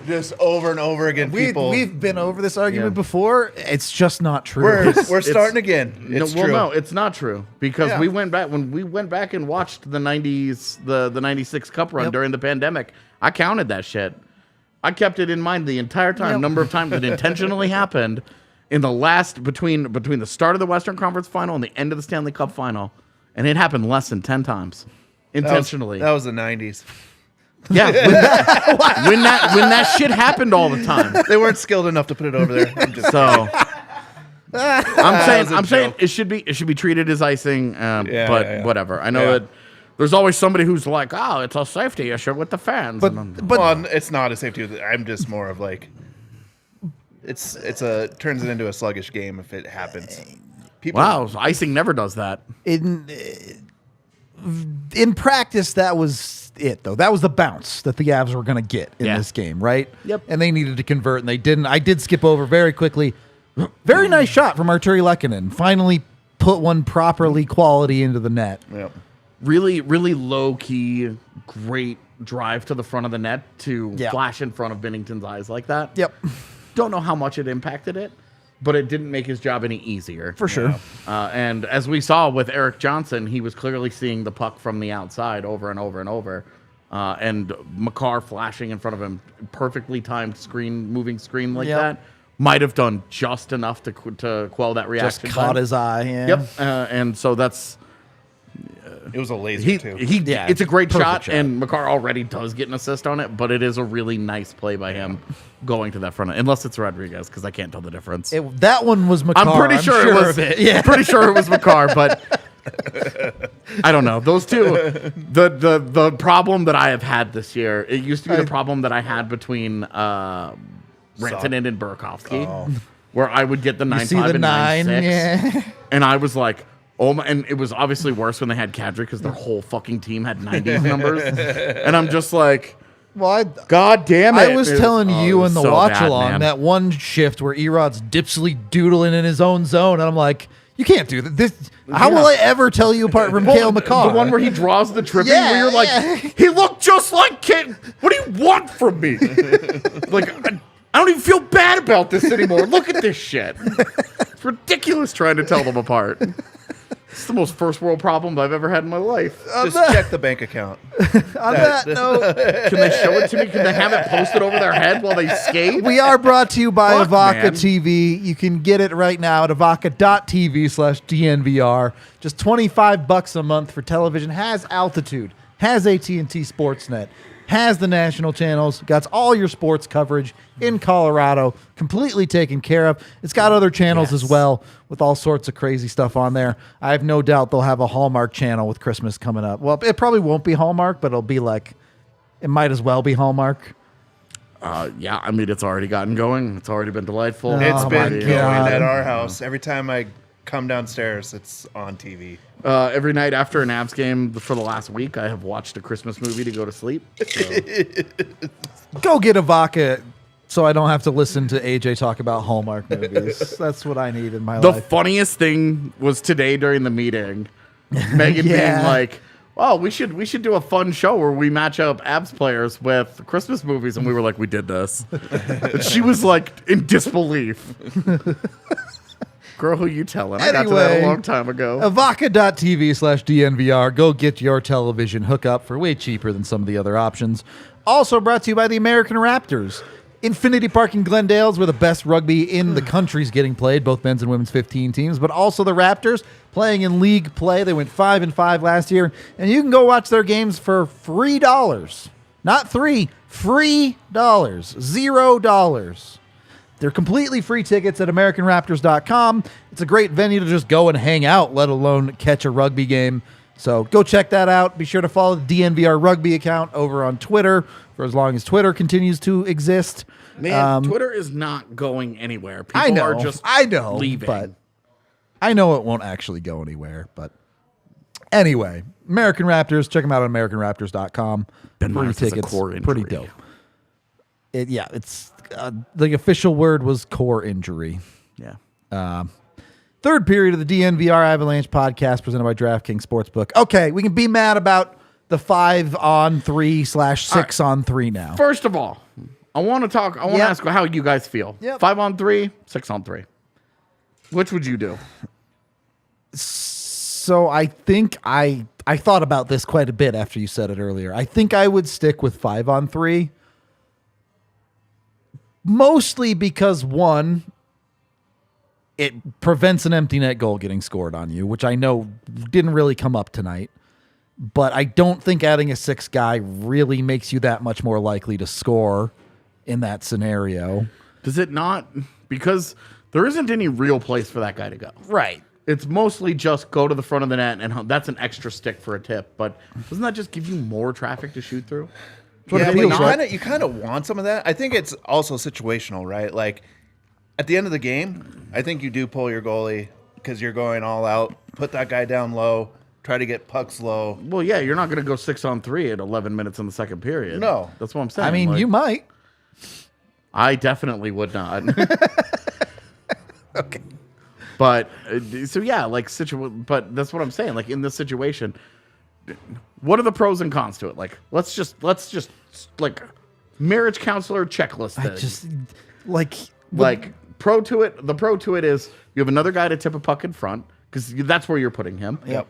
just over and over again, people. We've been over this argument Yeah. before. It's just not true. We're starting again. It's true. No, it's not true because Yeah. we went back and watched the 90s, the 96 Cup run Yep. during the pandemic. I counted that shit. I kept it in mind the entire time. Yep. Number of times it intentionally happened in the last between the start of the Western Conference Final and the end of the Stanley Cup Final, and it happened less than 10 times intentionally. That was the 90s. Yeah, when that shit happened all the time. They weren't skilled enough to put it over there. I'm just So I'm saying joke. it should be treated as icing, but yeah. whatever. I know Yeah. that there's always somebody who's like, oh, it's a safety issue with the fans. But And I'm- well, it's not a safety. I'm just more of like, turns it into a sluggish game if it happens. People, wow, icing never does that. In practice, that was it, though. That was the bounce that the Avs were going to get in Yeah. this game, right? Yep. And they needed to convert, and they didn't. I did skip over very quickly. Very nice shot from Arturi Lehkonen. Finally put one properly quality into the net. Yeah. Really, really low key, great drive to the front of the net to Yeah. flash in front of Binnington's eyes like that. Yep. Don't know how much it impacted it, but it didn't make his job any easier. For sure. And as we saw with Eric Johnson, he was clearly seeing the puck from the outside over and over and over. And Makar flashing in front of him, perfectly timed moving screen like Yep. that, might have done just enough to quell that reaction. Just caught time. his eye. Yeah. Yep. And so that's It was a laser he. too. Yeah, It's a great perfect shot, shot. and Makar already does get an assist on it. But it is a really nice play by him going to that front, unless it's Rodriguez, because I can't tell the difference. That one was Makar. I'm pretty sure it was. of it. Yeah. I'm pretty sure it was Makar, but I don't know. Those two, the problem that I have had this year, it used to be the problem that I had between Rantanen and Burakovsky, where I would get the 9-5 See the and 9. 9-6, Yeah. and I was like, oh my! And it was obviously worse when they had Kadri because their whole fucking team had 90s numbers, and I'm just like, Well, God damn it! I was telling It you was in the so watch bad, along man. that one shift where Erod's dipsily doodling in his own zone, and I'm like, you can't do that. How will I ever tell you apart from Cale McCarr? The one where he draws the tripping, Yeah, where you're like, yeah. he looked just like Kid. What do you want from me? Like, I don't even feel bad about this anymore. Look at this shit. It's ridiculous trying to tell them apart. It's the most first world problem I've ever had in my life. Just check the bank account. On that note, Can they show it to me? Can they have it posted over their head while they skate? we are brought to you by Fuck, Avaca man. TV. You can get it right now at avaca.tv/DNVR. Just $25 a month for television. Has Altitude, has AT&T Sportsnet, has the national channels, got all your sports coverage in Colorado, completely taken care of. It's got other channels as well with all sorts of crazy stuff on there. I have no doubt they'll have a Hallmark channel with Christmas coming up. Well, it probably won't be Hallmark, but it'll be like, it might as well be Hallmark. Yeah, I mean, it's already gotten going. It's already been delightful. It's Oh been my going God. at our house. Every time I come downstairs, it's on TV. Every night after an Avs game for the last week, I have watched a Christmas movie to go to sleep. So. Go get Avaca so I don't have to listen to AJ talk about Hallmark movies. That's what I need in my The life. funniest thing was today during the meeting, Megan Yeah. being like, "Oh, we should do a fun show where we match up Avs players with Christmas movies," and we were like, "We did this." And she was like in disbelief. Girl, who you telling? I got to that a Anyway, long time ago. Avaca.tv/DNVR. Go get your television hookup for way cheaper than some of the other options. Also brought to you by the American Raptors. Infinity Park in Glendale is where the best rugby in the country is getting played, both men's and women's 15 teams, but also the Raptors playing in league play. They went 5-5 last year, and you can go watch their games for $3. Not $3, $3, $0. They're completely free tickets at AmericanRaptors.com. It's a great venue to just go and hang out, let alone catch a rugby game. So go check that out. Be sure to follow the DNVR Rugby account over on Twitter for as long as Twitter continues to exist. Man, Twitter is not going anywhere. People I know, are just leaving. but I know it won't actually go anywhere. But anyway, American Raptors, check them out on AmericanRaptors.com. Ben Free Myers has a tickets, core pretty injury. dope. It's the official word was core injury. Yeah. Third period of the DNVR Avalanche podcast presented by DraftKings Sportsbook. Okay, we can be mad about the 5-on-3/6-on-3 now. First of all, I want to ask how you guys feel. Yep. 5-on-3, 6-on-3. Which would you do? So I think I thought about this quite a bit after you said it earlier. I think I would stick with 5-on-3. Mostly because, one, it prevents an empty net goal getting scored on you, which I know didn't really come up tonight. But I don't think adding a 6 guy really makes you that much more likely to score in that scenario. Does it not? Because there isn't any real place for that guy to go. Right. It's mostly just go to the front of the net, and that's an extra stick for a tip. But doesn't that just give you more traffic to shoot through? what Yeah, it but feels like. you kind of want some of that. I think it's also situational, right? Like at the end of the game, I think you do pull your goalie because you're going all out. Put that guy down low. Try to get pucks low. Well, yeah, you're not going to go 6-on-3 at 11 minutes in the second period. No. That's what I'm saying. I mean, Like, you might. I definitely would not. Okay. But so yeah, like but that's what I'm saying. Like in this situation, what are the pros and cons to it? Like let's just like marriage counselor checklist I this. just like pro to it. The pro to it is you have another guy to tip a puck in front because that's where you're putting him. Yep.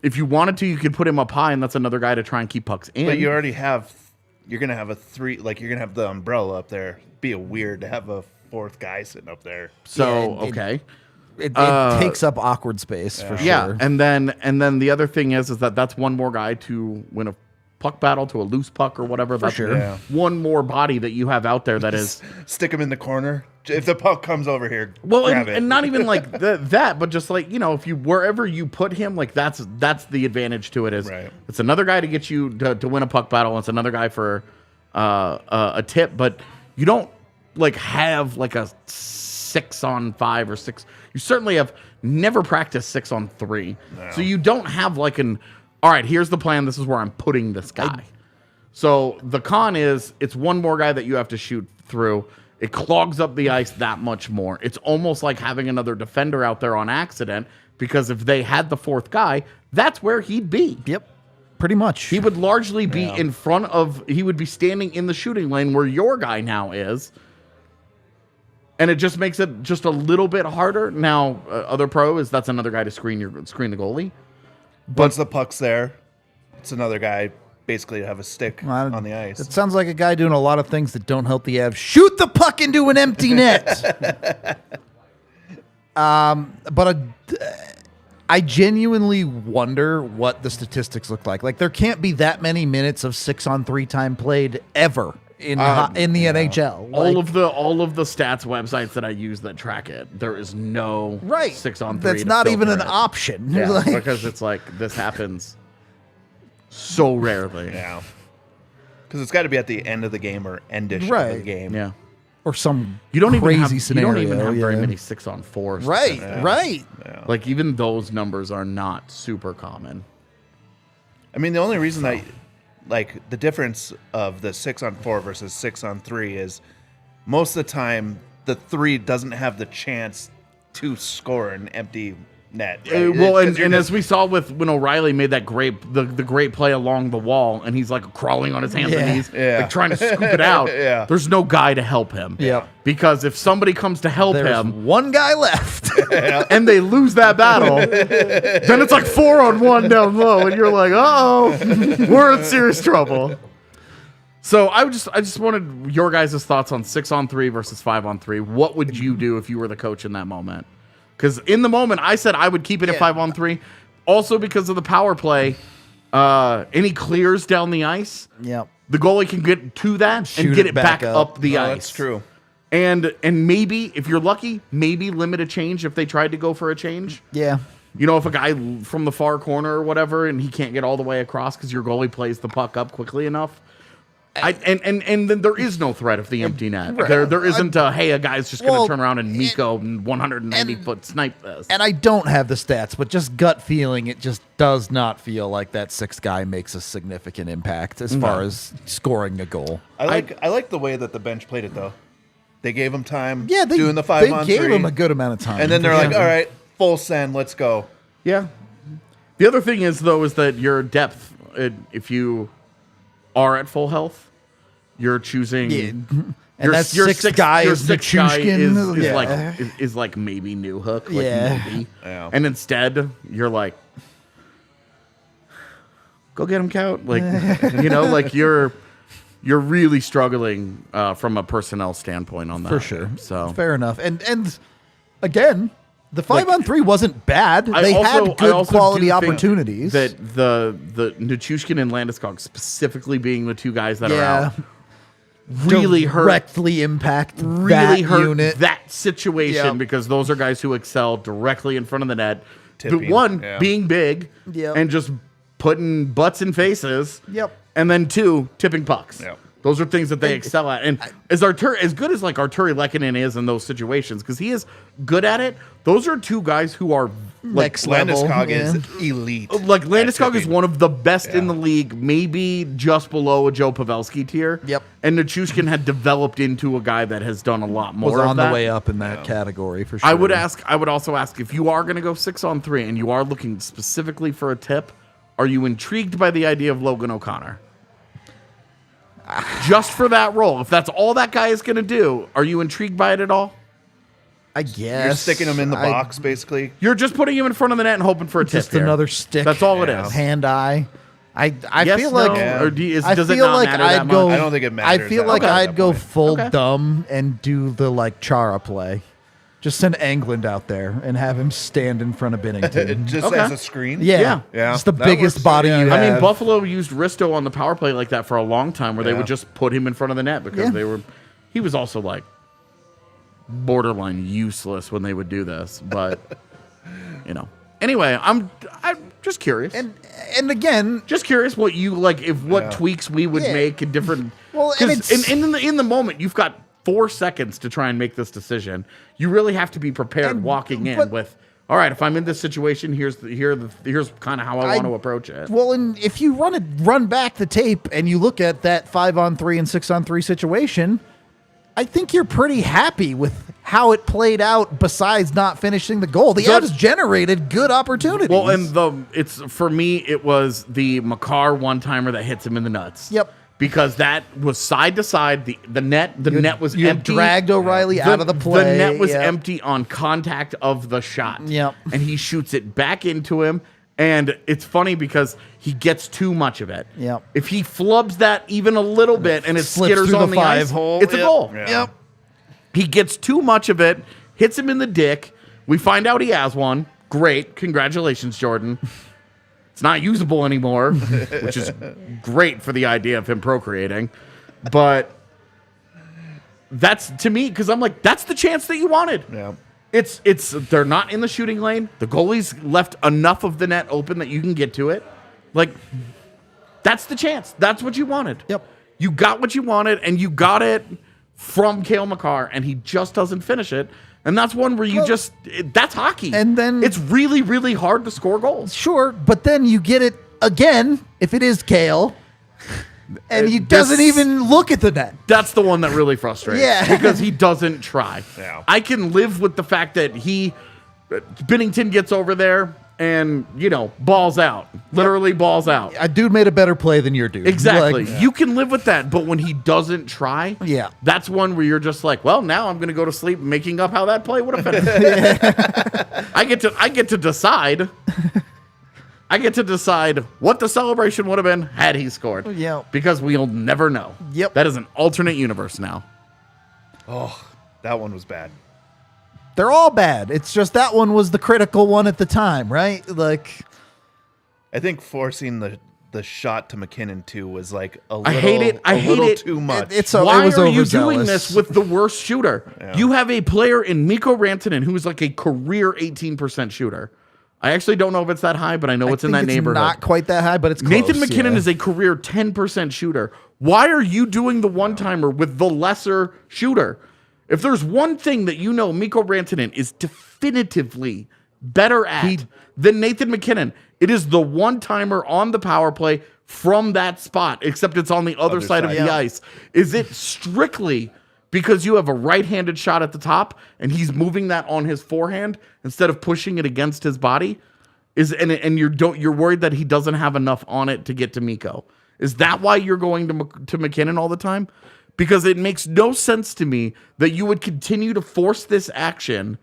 If you wanted to, you could put him up high, and that's another guy to try and keep pucks in. But you already have. You're gonna have a 3. Like you're gonna have the umbrella up there. Be a weird to have a 4th guy sitting up there. so Yeah, okay. it takes up awkward space for sure. Yeah, and then the other thing is that that's one more guy to win a puck battle to a loose puck or whatever. That's sure. Yeah. one more body that you have out there that is Stick him in the corner. If the puck comes over here, well, grab it. and not even like that, but just like if you wherever you put him, like that's the advantage to it is Right. it's another guy to get you to win a puck battle. It's another guy for a tip, but you don't like have like a 6-on-5 or 6. You certainly have never practiced 6-on-3, so you don't have like all right, here's the plan. This is where I'm putting this guy. So the con is it's one more guy that you have to shoot through. It clogs up the ice that much more. It's almost like having another defender out there on accident because if they had the 4th guy, that's where he'd be. Yep. Pretty much. He would largely be in front of, he would be standing in the shooting lane where your guy now is. And it just makes it just a little bit harder. Now, other pro is that's another guy to screen the goalie. Once the puck's there, it's another guy basically to have a stick on the ice. It sounds like a guy doing a lot of things that don't help the Avs shoot the puck into an empty net. But I genuinely wonder what the statistics look like. Like, there can't be that many minutes of 6-on-3 time played ever in the NHL. All of the stats websites that I use that track it, there is no 6-on-3. That's not even an option. Yeah, Like, because it's like this happens so rarely. Yeah. Because it's got to be at the end of the game or endish of Right. the game. Yeah. or some You don't crazy even have, scenario. You don't even have very yeah. many 6-on-4s. Right, statistics. right. Like even those numbers are not super common. I mean, the only reason that, like, the difference of the 6-on-4 versus 6-on-3 is most of the time the 3 doesn't have the chance to score an empty net. Right? Well, 'Cause and you're as we saw with when O'Reilly made that the great play along the wall, and he's like crawling on his hands and knees, like trying to scoop it out. Yeah. There's no guy to help him. Yep. Because if somebody comes to help There's him one guy left. and they lose that battle, then it's like 4-on-1 down low, and you're like, oh, we're in serious trouble. So I just wanted your guys' thoughts on 6-on-3 versus 5-on-3. What would you do if you were the coach in that moment? Because in the moment, I said I would keep it at 5-on-3. Also because of the power play, any clears down the ice, Yep. the goalie can get to that Shoot and get it it back back up the ice. That's true. And maybe, if you're lucky, maybe limit a change if they tried to go for a change. Yeah. You know, if a guy from the far corner or whatever, and he can't get all the way across because your goalie plays the puck up quickly enough. And then there is no threat of the empty net. Right. There isn't a guy's just going to Well, turn around and Miko 190-foot snipe this. And I don't have the stats, but just gut feeling, it just does not feel like that sixth guy makes a significant impact as far as scoring a goal. I like the way that the bench played it, though. They gave him time Yeah, doing the they 5-on-3. gave him a good amount of time. And then they're for like, sure. all right, full send, let's go. Yeah. The other thing is, though, is that your depth, if you are at full health, you're choosing... Yeah. And that sixth guy your is sixth guy Nichushkin. is Yeah. is like maybe new hook. Like Yeah. maybe. Yeah. And instead, you're like, go get him, Count. Like, you know, like you're really struggling from a personnel standpoint on that. For sure. So Fair enough. And again, the 5-on-3 wasn't bad. They I had good also quality do think opportunities. That the Nichushkin and Landeskog specifically being the two guys that are out really directly impact really that hurt unit. that situation Yep. because those are guys who excel directly in front of the net. Tipping, The one yeah. being big Yep. and just putting butts in faces. Yep. And then 2, tipping pucks. Yep. Those are things that they excel at. And as good as like Arturi Lehkonen is in those situations, because he is good at it, those are two guys who are like Next level. Landeskog yeah. is elite. like Landeskog is tipping. one of the best in the league, maybe just below a Joe Pavelski tier. Yep. And Nichushkin had developed into a guy that has done a lot more was of on that. the way up in that category for sure. I would also ask if you are going to go 6-on-3 and you are looking specifically for a tip, are you intrigued by the idea of Logan O'Connor? Just for that role. If that's all that guy is going to do, are you intrigued by it at all? I guess. You're sticking him in the box, basically. You're just putting him in front of the net and hoping for a tip Just here. another stick. That's all it Yeah. is. Hand-eye. I Yes, feel no? like Or does it feel not like matter that I'd go. much? I don't think it matters I feel that like much at I'd that go point. full Okay. dumb and do the like Chara play. Just send Englund out there and have him stand in front of Binnington. Just Okay. as a screen? Yeah, Yeah, just the that biggest works. body Yeah. you I have. mean, Buffalo used Risto on the power play like that for a long time, where they Yeah. would just put him in front of the net because Yeah. he was also like borderline useless when they would do this. But you know, anyway, I'm just curious. And again, Just curious what you like, what tweaks we would Yeah. make in different. Well, and 'cause it's- in the moment, you've got 4 seconds to try and make this decision. You really have to be prepared And- walking in but- with. All right, if I'm in this situation, here's kind of how I want to approach it. well, and if you run back the tape and you look at that 5-on-3 and 6-on-3 situation, I think you're pretty happy with how it played out. Besides not finishing the goal, the So- Avs generated good opportunities. Well, and for me, it was the Makar one-timer that hits him in the nuts. Yep. because that was side to side. The net was You had empty. dragged O'Reilly out of the play. The net was Yep. empty on contact of the shot. Yep. And he shoots it back into him. And it's funny because he gets too much of it. Yep. If he flubs that even a little bit and it Slips skitters through on the the five ice, hole. it's a Yep. goal. Yeah. Yep. He gets too much of it, hits him in the dick. We find out he has one. Great. Congratulations, Jordan. It's not usable anymore, which is great for the idea of him procreating. But that's, to me, because I'm like, that's the chance that you wanted. Yeah. They're not in the shooting lane. The goalie's left enough of the net open that you can get to it. Like, that's the chance. That's what you wanted. Yep. You got what you wanted, and you got it from Cale Makar, and he just doesn't finish it. And that's one where that's hockey. And then- it's really, really hard to score goals. Sure, but then you get it again if it is Cale, and he doesn't even look at the net. That's the one that really frustrates. Yeah. Because he doesn't try. Yeah. I can live with the fact that Binnington gets over there and, balls out. Literally balls out. A dude made a better play than your dude. Exactly. Like, You can live with that, but when he doesn't try, Yeah. that's one where you're just like, well, now I'm going to go to sleep making up how that play would have been. I get to decide. I get to decide what the celebration would have been had he scored. Yeah. Because we'll never know. Yep. That is an alternate universe now. Oh, that one was bad. They're all bad. It's just that one was the critical one at the time, right? Like, I think forcing the shot to McKinnon too was like a little, I hate it. I hate it. too much. it Why was are you doing overzealous. this with the worst shooter? You have a player in Mikko Rantanen who is like a career 18% shooter. I actually don't know if it's that high, but I know it's in that neighborhood. Not quite that high, but it's close. Nathan McKinnon yeah. is a career 10% shooter. Why are you doing the one-timer with the lesser shooter? If there's one thing that Mikko Rantanen is definitively better at than Nathan McKinnon, it is the one-timer on the power play from that spot, except it's on the other side of the ice. Is it strictly because you have a right-handed shot at the top and he's moving that on his forehand instead of pushing it against his body? And you're worried that he doesn't have enough on it to get to Mikko? Is that why you're going to McKinnon all the time? Because it makes no sense to me that you would continue to force this action.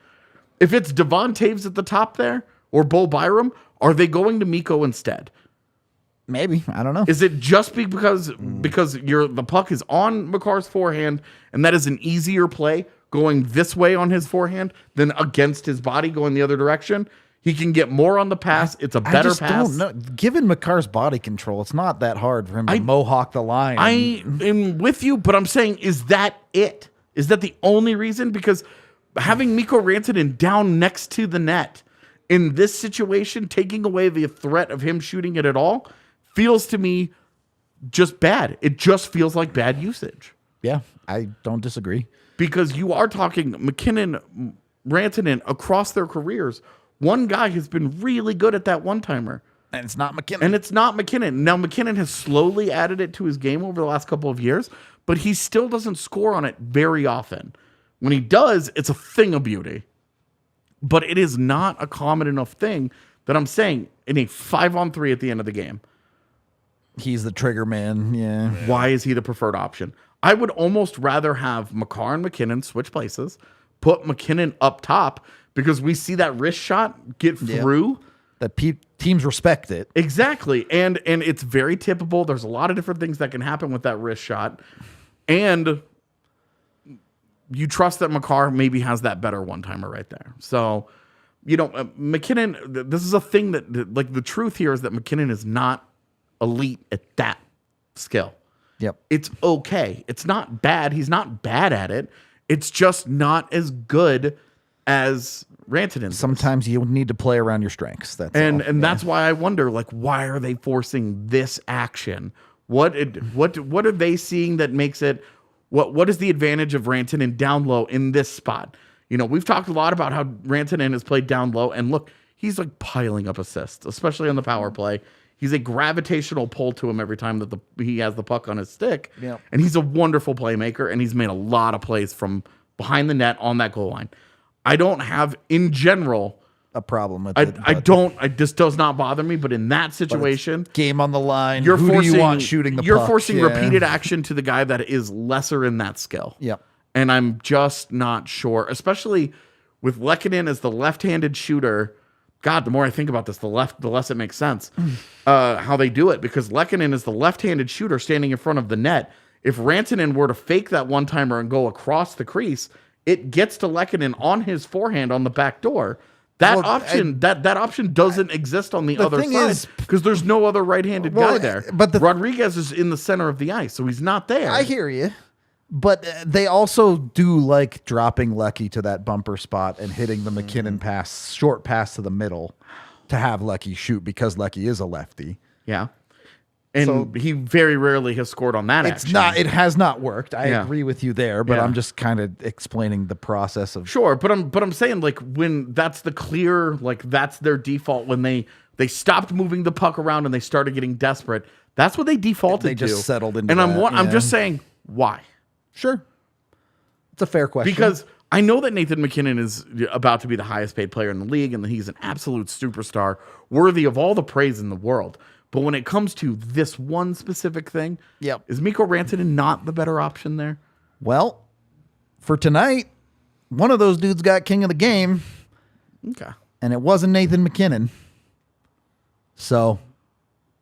If it's Devon Taves at the top there or Bo Byram, are they going to Mikko instead? Maybe. I don't know. Is it just because the puck is on Makar's forehand and that is an easier play going this way on his forehand than against his body going the other direction? He can get more on the pass. It's a better I just pass. don't know. Given Makar's body control, it's not that hard for him to mohawk the line. I am with you, but I'm saying, is that it? Is that the only reason? Because having Mikko Rantanen down next to the net in this situation, taking away the threat of him shooting it at all, feels to me just bad. It just feels like bad usage. Yeah, I don't disagree. Because you are talking McKinnon, Rantanen across their careers. One guy has been really good at that one-timer. And it's not McKinnon. And it's not McKinnon. Now, McKinnon has slowly added it to his game over the last couple of years, but he still doesn't score on it very often. When he does, it's a thing of beauty. But it is not a common enough thing that I'm saying in a 5-on-3 at the end of the game. He's the trigger man. Yeah. Why is he the preferred option? I would almost rather have Makar and McKinnon switch places, put McKinnon up top, because we see that wrist shot get through. That teams respect it. Exactly. And it's very tippable. There's a lot of different things that can happen with that wrist shot. And you trust that Makar maybe has that better one-timer right there. So, McKinnon, this is a thing that, like, the truth here is that McKinnon is not elite at that skill. Yep. It's okay. It's not bad. He's not bad at it. It's just not as good as Rantanen. Sometimes you need to play around your strengths. That's all. And that's why I wonder, like, why are they forcing this action? What are they seeing that makes it? What is the advantage of Rantanen down low in this spot? We've talked a lot about how Rantanen has played down low, and look, he's like piling up assists, especially on the power play. He's a gravitational pull to him every time that he has the puck on his stick. Yep. And he's a wonderful playmaker, and he's made a lot of plays from behind the net on that goal line. I don't have, in general, a problem with I it. don't. This does not bother me. But in that situation, Game on the line. you're Who forcing do you want shooting the You're puck? forcing Yeah. repeated action to the guy that is lesser in that skill. Yep. And I'm just not sure, especially with Lehkonen as the left-handed shooter. God, the more I think about this, the less it makes sense how they do it, because Lehkonen is the left-handed shooter standing in front of the net. If Rantanen were to fake that one-timer and go across the crease, it gets to Lehkonen on his forehand on the back door. That option doesn't exist on the other thing side is- because there's no other right-handed guy there. but Rodriguez is in the center of the ice, so he's not there. I hear you. But they also do like dropping Lecky to that bumper spot and hitting the McKinnon pass, short pass to the middle to have Lecky shoot because Lecky is a lefty. Yeah. And So- he very rarely has scored on that It's action. not. It has not worked. I Yeah. agree with you there, but Yeah. I'm just kind of explaining the process of. Sure, but I'm saying, like, when that's the clear, like, that's their default when they stopped moving the puck around and they started getting desperate. That's what they defaulted They just to. settled into And I'm that, just yeah. saying why? Sure, it's a fair question Because I know that Nathan McKinnon is about to be the highest paid player in the league and that he's an absolute superstar, worthy of all the praise in the world. But when it comes to this one specific thing, Yep. is Mikko Rantanen not the better option there? Well, for tonight, one of those dudes got king of the game, Okay. and it wasn't Nathan McKinnon. So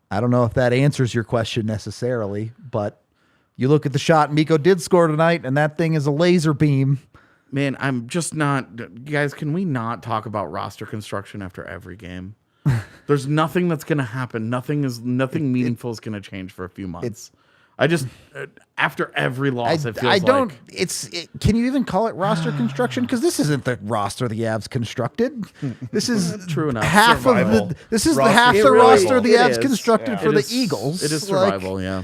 I don't know if that answers your question necessarily, but you look at the shot Mikko did score tonight, and that thing is a laser beam. Man, I'm just not. Guys, can we not talk about roster construction after every game? There's nothing that's going to happen. Nothing meaningful is going to change for a few months. I just after every loss, it feels I don't. like Can you even call it roster construction? Because this isn't the roster the Avs constructed. This is true enough. half Survival. of the. This is the Roster half the survival. roster the It Avs is. constructed for It the is- Eagles. It is Like, survival. Yeah.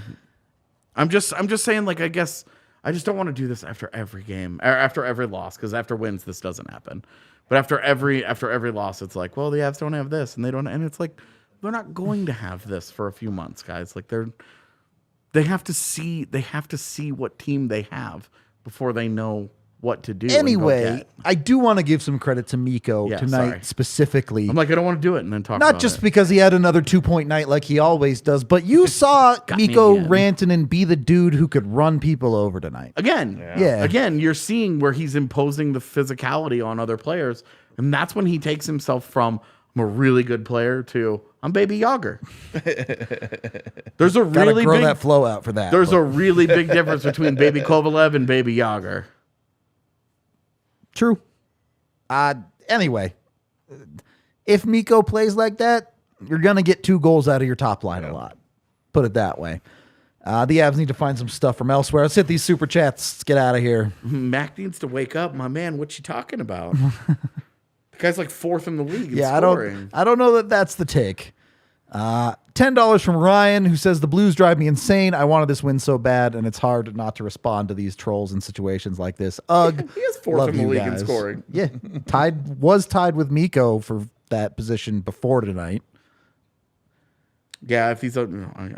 I'm just saying. Like, I guess I just don't want to do this after every game, or after every loss, because after wins this doesn't happen. But after every loss, it's like, well, the Avs don't have this, and they don't, and it's like they're not going to have this for a few months, guys. Like they have to see what team they have before they know what to do. and go Anyway, get. I do want to give some credit to Mikko Yeah, tonight sorry. specifically. I'm like, I don't want to do it and then talk Not about just it. because he had another 2-point night like he always does, but you saw me Mikko again. Rantanen be the dude who could run people over tonight. Again, Yeah. Again, you're seeing where he's imposing the physicality on other players, and that's when he takes himself from I'm a really good player to I'm Baby Yager. There's a Gotta really grow big that flow out for that. there's but- a really big difference between Baby Kovalev and Baby Yager. True. Anyway, if Mikko plays like that, you're going to get 2 goals out of your top line a lot. Put it that way. The Avs need to find some stuff from elsewhere. Let's hit these super chats. Let's get out of here. Mac needs to wake up, my man. What you talking about? The guy's like 4th in the league in Yeah, scoring. I don't know that that's the take. $10 from Ryan, who says the Blues drive me insane. I wanted this win so bad, and it's hard not to respond to these trolls in situations like this. Ugh. He is 4th Love in the you league in guys. scoring. Yeah, tied with Mikko for that position before tonight. Yeah, if these are,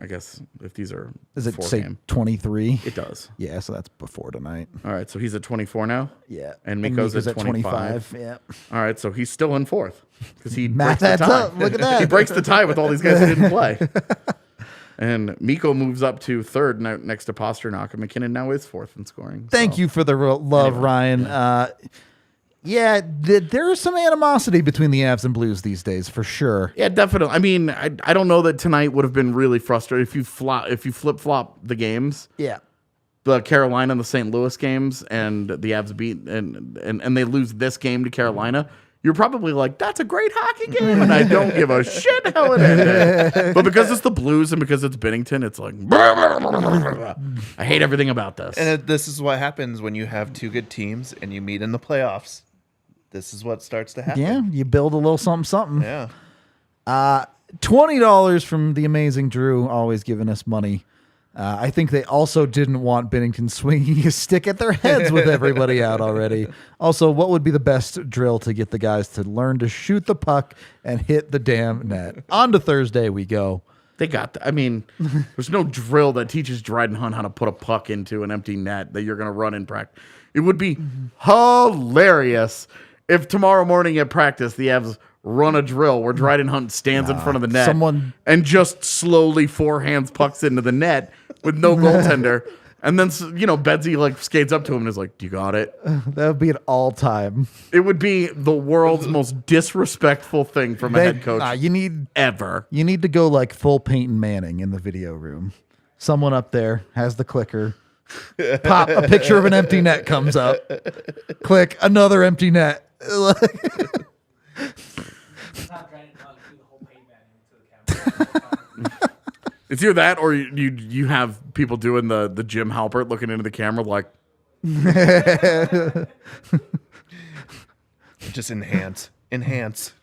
I guess if these are Does it before say game, 23? it does. Yeah, so that's before tonight. All right, so he's at 24 now. Yeah, And Mikko's at 25. Yeah, All right, so he's still in 4th because he Math breaks the adds tie. up. Look at that. He breaks the tie with all these guys who didn't play. And Mikko moves up to 3rd next to Pasternak, and McKinnon now is 4th in scoring. Thank you for the love, Ryan. Yeah, there is some animosity between the Avs and Blues these days, for sure. Yeah, definitely. I mean, I don't know that tonight would have been really frustrating if you flip flop the games. Yeah. The Carolina and the St. Louis games, and the Avs beat and they lose this game to Carolina. You're probably like, that's a great hockey game, and I don't give a shit how it ended. But because it's the Blues and because it's Bennington, it's like, I hate everything about this. And this is what happens when you have 2 good teams and you meet in the playoffs. This is what starts to happen. Yeah, you build a little something. Yeah. $20 from the amazing Drew, always giving us money. I think they also didn't want Bennington swinging a stick at their heads with everybody out already. Also, what would be the best drill to get the guys to learn to shoot the puck and hit the damn net? On to Thursday we go. They got I mean, there's no drill that teaches Dryden Hunt how to put a puck into an empty net that you're going to run in practice. It would be hilarious if tomorrow morning at practice the Avs run a drill where Dryden Hunt stands in front of the net and just slowly forehands pucks into the net with no goaltender. And then, Bedsy like skates up to him and is like, "Do you got it?" That would be an all-time. It would be the world's most disrespectful thing from a head coach ever. You need to go like full Peyton Manning in the video room. Someone up there has the clicker. Pop, a picture of an empty net comes up. Click, another empty net. It's not Dryden Hunt do the whole Peyton Manning into the camera. It's either that or you have people doing the Jim Halpert looking into the camera like Just enhance. enhance.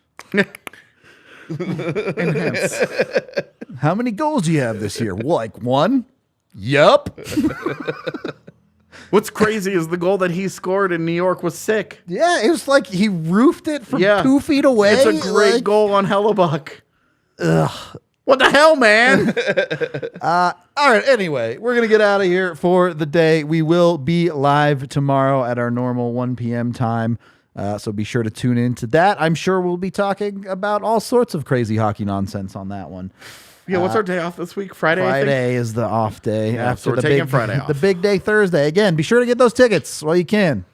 How many goals do you have this year? Like one? Yup. What's crazy is the goal that he scored in New York was sick. Yeah, it was like he roofed it from 2 feet away. It's a great goal on Hellebuck. Ugh. What the hell, man? All right, anyway, we're going to get out of here for the day. We will be live tomorrow at our normal 1 p.m. time, so be sure to tune in to that. I'm sure we'll be talking about all sorts of crazy hockey nonsense on that one. Yeah, what's our day off this week? Friday, I think? Friday is the off day. Yeah, after so we're the taking big, Friday off. The big day Thursday. Again, be sure to get those tickets while you can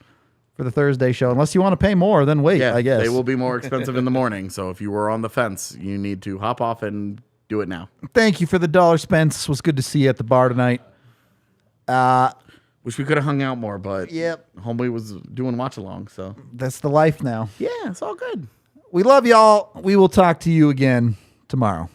for the Thursday show. Unless you want to pay more, then wait, I guess. They will be more expensive in the morning, so if you were on the fence, you need to hop off and do it now. Thank you for the $1, Spence. It was good to see you at the bar tonight. Wish we could have hung out more, but Yep. homeboy was doing watch along, so That's the life now. yeah, it's all good. We love y'all. We will talk to you again tomorrow.